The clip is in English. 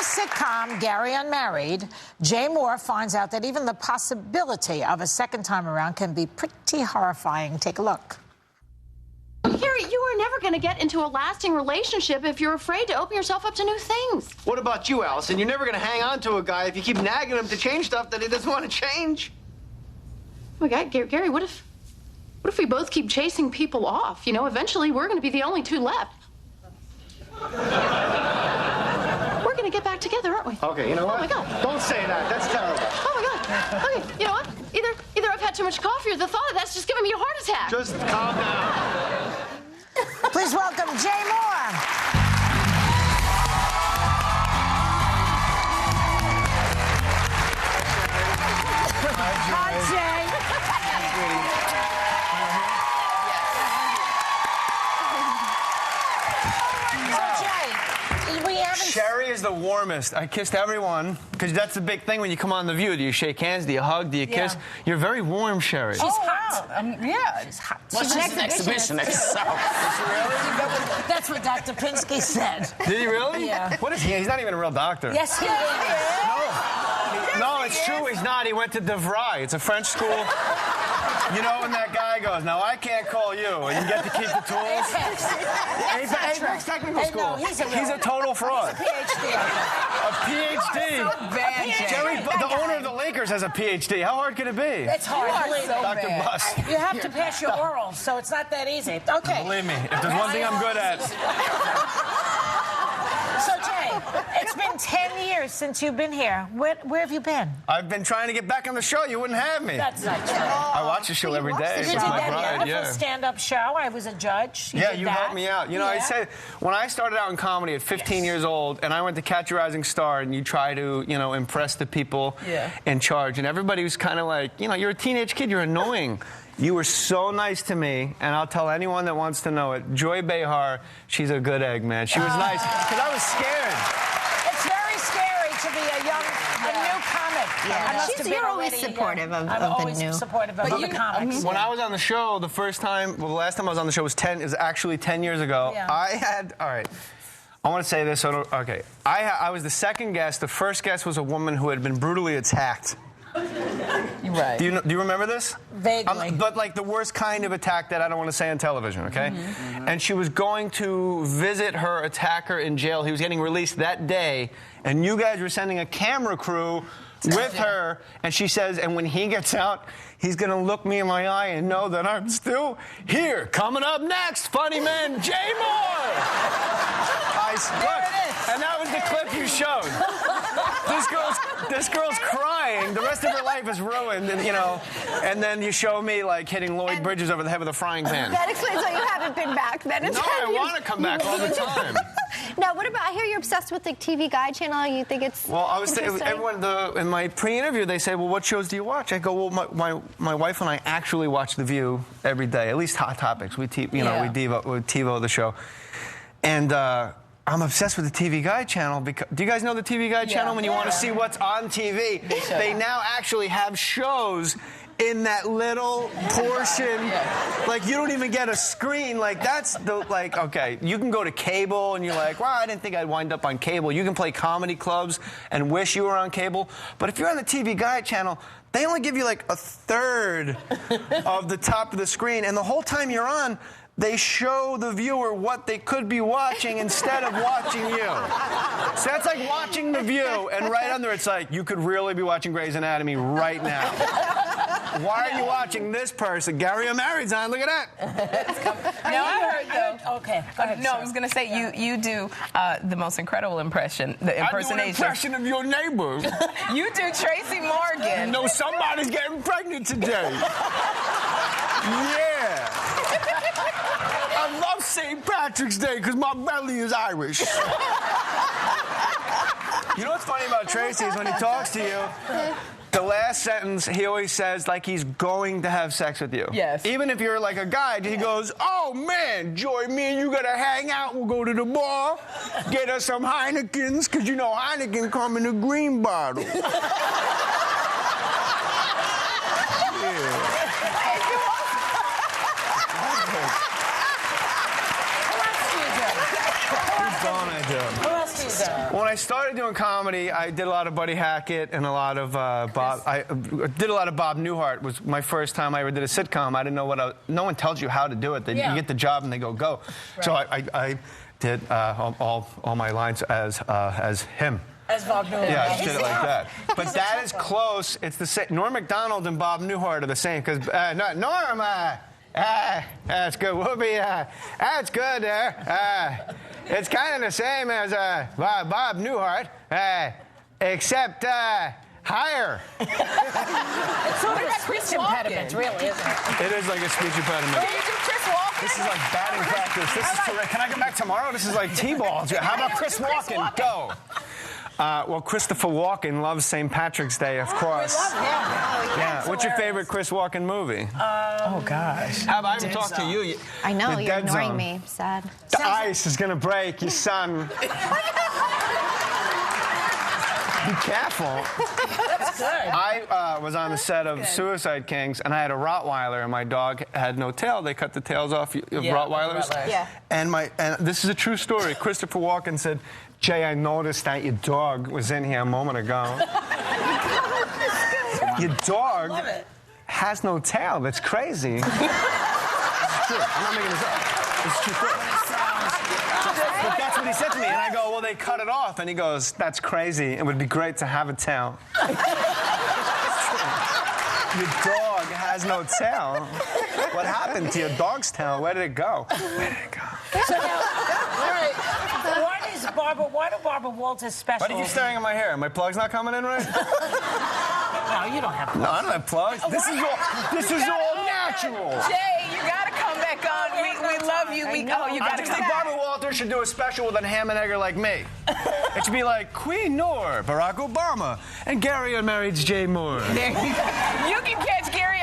sitcom Gary Unmarried, Jay Moore finds out that even the possibility of a second time around can be pretty horrifying. Take a look. Gary, you are never going to get into a lasting relationship if you're afraid to open yourself up to new things. What about you, Allison? You're never going to hang on to a guy if you keep nagging him to change stuff that he doesn't want to change. Oh my God, Gary, what if we both keep chasing people off? You know, eventually we're going to be the only two left. We're going to get back together, aren't we? Okay, you know what? Oh my God. Don't say that. That's terrible. Oh my God. Okay, you know what? Either I've had too much coffee or the thought of that's just giving me a heart attack. Just calm down. Please welcome Jay Moore. Hi, Jay. Sherry is the warmest. I kissed everyone, because that's the big thing when you come on The View. Do you shake hands? Do you hug? Do you kiss? Yeah. You're very warm, Sherry. She's hot. Yeah. She's hot. Well, she's an exhibition herself. That's what Dr. Pinsky said. Did he really? Yeah. What is he? He's not even a real doctor. Yes, he is. No, it's true. He's not. He went to DeVry. It's a French school. You know when that guy goes, now I can't call you, and you get to keep the tools? Apex Technical School. No, he's a total fraud. PhD. A PhD? Jerry, the owner of the Lakers has a PhD. How hard could it be? It's hard. Dr. Buss. You have to pass your oral, so it's not that easy. Okay. Believe me, if there's one thing I'm good at. So, Jay, it's been 10 years since you've been here. Where have you been? I've been trying to get back on the show. You wouldn't have me. That's not true. I watch the show every day. You It's did my that pride, beautiful stand-up show. I was a judge. You helped me out. You know, I said, when I started out in comedy at 15 years old, and I went to Catch a Rising Star, and you try to, you know, impress the people in charge, and everybody was kind of like, you know, you're a teenage kid, you're annoying. You were so nice to me, and I'll tell anyone that wants to know it. Joy Behar, she's a good egg, man. She was nice, because I was scared. It's very scary to be a new comic. Yeah. You're always supportive of the new. I'm always supportive of the comics. When I was on the show, the last time I was on the show was actually 10 years ago. Yeah. All right. I want to say this. Okay. I was the second guest. The first guest was a woman who had been brutally attacked. Right. Do you remember this? Vaguely. But like the worst kind of attack that I don't want to say on television, okay? And she was going to visit her attacker in jail. He was getting released that day, and you guys were sending a camera crew with her, and she says, and when he gets out, he's going to look me in my eye and know that I'm still here. Coming up next, funny man Jay Moore. And that was the clip you showed. This girl's crying. The rest of her life is ruined, and you know. And then you show me like hitting Lloyd Bridges over the head with a frying pan. That explains why you haven't been back. Then No, I want to come back all the time. Now, what about? I hear you're obsessed with the TV Guide channel. You think it's well? I was saying, everyone in my pre-interview, they say, "Well, what shows do you watch?" I go, "Well, my wife and I actually watch The View every day. At least Hot Topics. We TiVo the show, and." I'm obsessed with the TV Guide channel because do you guys know the TV Guide channel? When you want to see what's on TV, they now actually have shows in that little portion. Like you don't even get a screen. Like that's okay. You can go to cable and you're like, wow, I didn't think I'd wind up on cable. You can play comedy clubs and wish you were on cable. But if you're on the TV Guide channel, they only give you like a third of the top of the screen, and the whole time you're on, they show the viewer what they could be watching instead of watching you. So that's like watching The View, and right under it's like, you could really be watching Grey's Anatomy right now. Why are you watching this person? Gary Unmarried's on, look at that. Okay, go ahead. No, I was going to say, you do the most incredible impression, the impersonation. I do an impression of your neighbor. You do Tracy Morgan. You know somebody's getting pregnant today. Yeah. I love St. Patrick's Day because my belly is Irish. You know what's funny about Tracy is when he talks to you, the last sentence he always says like he's going to have sex with you. Yes. Even if you're like a guy, he goes, oh man, Joy, me and you gotta hang out. We'll go to the bar, get us some Heinekens, because you know Heineken come in a green bottle. When I started doing comedy, I did a lot of Buddy Hackett and a lot of Bob. I did a lot of Bob Newhart. It was my first time I ever did a sitcom. I didn't know no one tells you how to do it. You get the job and they go. Right. So I did all my lines as him. As Bob Newhart. Yeah, I just did it like that. But that is close. It's the same. Norm Macdonald and Bob Newhart are the same. Because Norm, that's good. Whoopi, that's good there. It's kind of the same as Bob Newhart, except higher. It's sort of a speech impediment, really, isn't it? It is like a speech impediment. Can you do Chris Walken? This is like batting practice. This is terrific. Can I come back tomorrow? This is like T-balls. How about Chris Walken? Go. Well, Christopher Walken loves St. Patrick's Day, of course. We love him. Yeah. What's your favorite Chris Walken movie? Oh, gosh. How about I even talk to you? I know, The you're Dead ignoring Zone. me. Sad. The ice is going to break, your son. Be careful. That's good. I was on the set of Suicide Kings, and I had a Rottweiler, and my dog had no tail. They cut the tails off of Rottweilers. Yeah. And this is a true story. Christopher Walken said, Jay, I noticed that your dog was in here a moment ago. Your dog has no tail. That's crazy. It's true. I'm not making this up. It's true. But that's what he said to me, and I go, well, they cut it off. And he goes, that's crazy. It would be great to have a tail. Your dog has no tail. What happened to your dog's tail? Where did it go? Where did it go? So now, all right, why do Barbara Walters special? Why do you keep staring at my hair? My plug's not coming in right? No, you don't have No, I don't have plugs. This is all natural. Jay, you got to come back on. We love you. You got I to just come think back. Barbara Walters should do a special with a ham and egger like me. It should be like Queen Noor, Barack Obama, and Gary unmarried Jay Moore. You can catch Gary